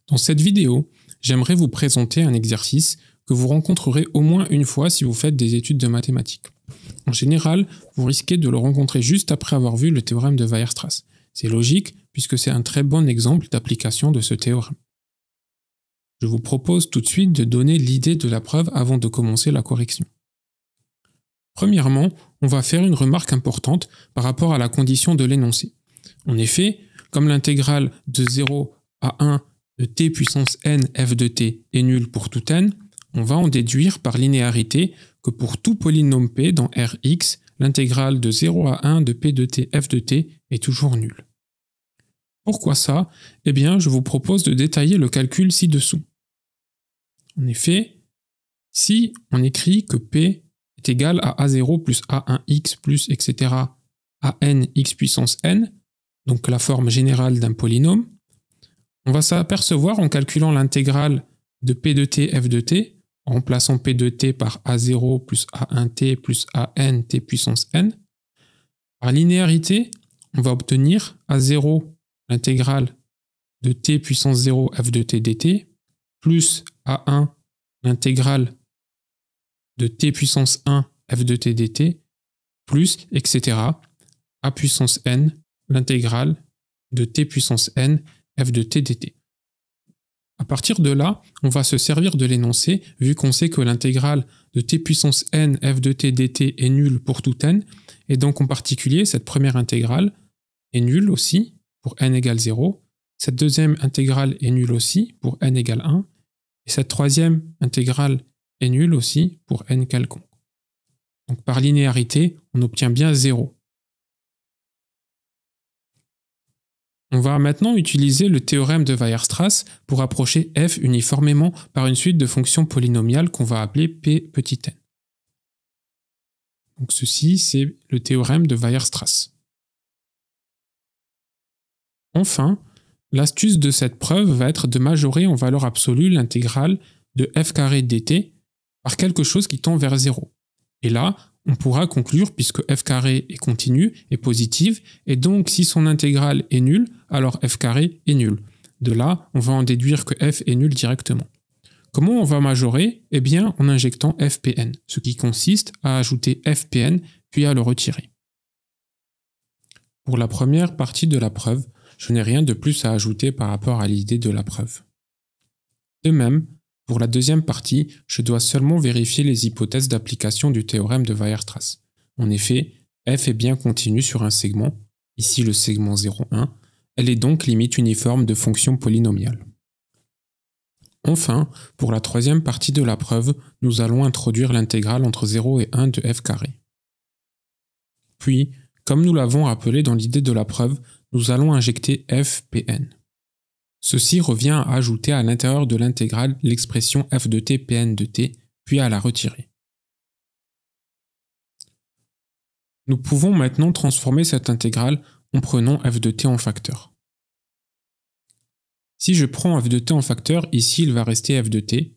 Dans cette vidéo, j'aimerais vous présenter un exercice que vous rencontrerez au moins une fois si vous faites des études de mathématiques. En général, vous risquez de le rencontrer juste après avoir vu le théorème de Weierstrass. C'est logique puisque c'est un très bon exemple d'application de ce théorème. Je vous propose tout de suite de donner l'idée de la preuve avant de commencer la correction. Premièrement, on va faire une remarque importante par rapport à la condition de l'énoncé. En effet, comme l'intégrale de 0 à 1 de t puissance n f de t est nulle pour tout n, on va en déduire par linéarité que pour tout polynôme p dans Rx, l'intégrale de 0 à 1 de p de t f de t est toujours nulle. Pourquoi ça? Eh bien, je vous propose de détailler le calcul ci-dessous. En effet, si on écrit que p est égal à a0 plus a1x plus etc. à n x puissance n, donc la forme générale d'un polynôme, on va s'apercevoir en calculant l'intégrale de p de t f de t, en remplaçant p de t par a0 plus a1t plus an t puissance n. Par linéarité, on va obtenir a0 l'intégrale de t puissance 0 f de t dt, plus a1 l'intégrale de t puissance 1 f de t dt, plus etc. a puissance n l'intégrale de t puissance n f de t dt. À partir de là, on va se servir de l'énoncé, vu qu'on sait que l'intégrale de t puissance n f de t dt est nulle pour tout n, et donc en particulier, cette première intégrale est nulle aussi pour n égale 0, cette deuxième intégrale est nulle aussi pour n égale 1, et cette troisième intégrale est nulle aussi pour n quelconque. Donc par linéarité, on obtient bien 0. On va maintenant utiliser le théorème de Weierstrass pour approcher f uniformément par une suite de fonctions polynomiales qu'on va appeler p petit n. Donc ceci, c'est le théorème de Weierstrass. Enfin, l'astuce de cette preuve va être de majorer en valeur absolue l'intégrale de f carré dt par quelque chose qui tend vers 0. Et là, on pourra conclure, puisque f carré est continue et positive, et donc si son intégrale est nulle, alors f carré est nul. De là, on va en déduire que f est nul directement. Comment on va majorer? Eh bien, en injectant fpn, ce qui consiste à ajouter fpn, puis à le retirer. Pour la première partie de la preuve, je n'ai rien de plus à ajouter par rapport à l'idée de la preuve. De même, pour la deuxième partie, je dois seulement vérifier les hypothèses d'application du théorème de Weierstrass. En effet, f est bien continue sur un segment, ici le segment 0,1, elle est donc limite uniforme de fonctions polynomiales. Enfin, pour la troisième partie de la preuve, nous allons introduire l'intégrale entre 0 et 1 de f carré. Puis, comme nous l'avons rappelé dans l'idée de la preuve, nous allons injecter fpn. Ceci revient à ajouter à l'intérieur de l'intégrale l'expression f de t pn de t, puis à la retirer. Nous pouvons maintenant transformer cette intégrale en prenant f de t en facteur. Si je prends f de t en facteur, ici il va rester f de t,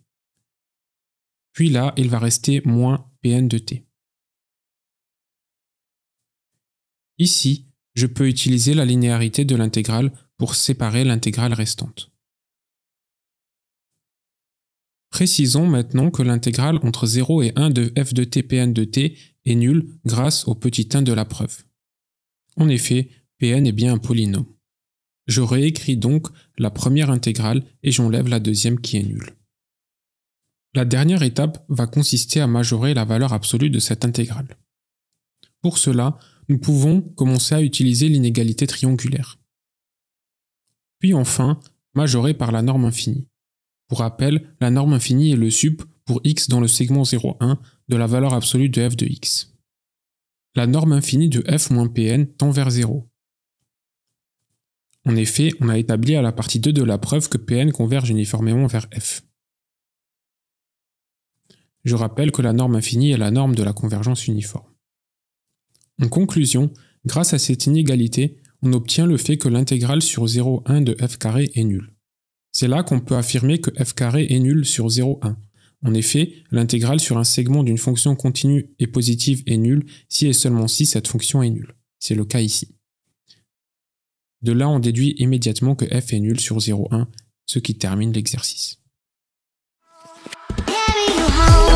puis là il va rester moins pn de t. Ici, je peux utiliser la linéarité de l'intégrale pour séparer l'intégrale restante. Précisons maintenant que l'intégrale entre 0 et 1 de f de t pn de t est nulle grâce au petit 1 de la preuve. En effet, pn est bien un polynôme. Je réécris donc la première intégrale et j'enlève la deuxième qui est nulle. La dernière étape va consister à majorer la valeur absolue de cette intégrale. Pour cela, nous pouvons commencer à utiliser l'inégalité triangulaire. Puis enfin, majorer par la norme infinie. Pour rappel, la norme infinie est le sup pour x dans le segment 0,1 de la valeur absolue de f de x. La norme infinie de f moins pn tend vers 0. En effet, on a établi à la partie 2 de la preuve que pn converge uniformément vers f. Je rappelle que la norme infinie est la norme de la convergence uniforme. En conclusion, grâce à cette inégalité, on obtient le fait que l'intégrale sur 0,1 de f carré est nulle. C'est là qu'on peut affirmer que f carré est nul sur 0,1. En effet, l'intégrale sur un segment d'une fonction continue et positive est nulle si et seulement si cette fonction est nulle. C'est le cas ici. De là, on déduit immédiatement que f est nul sur 0,1 ce qui termine l'exercice. Carry you home.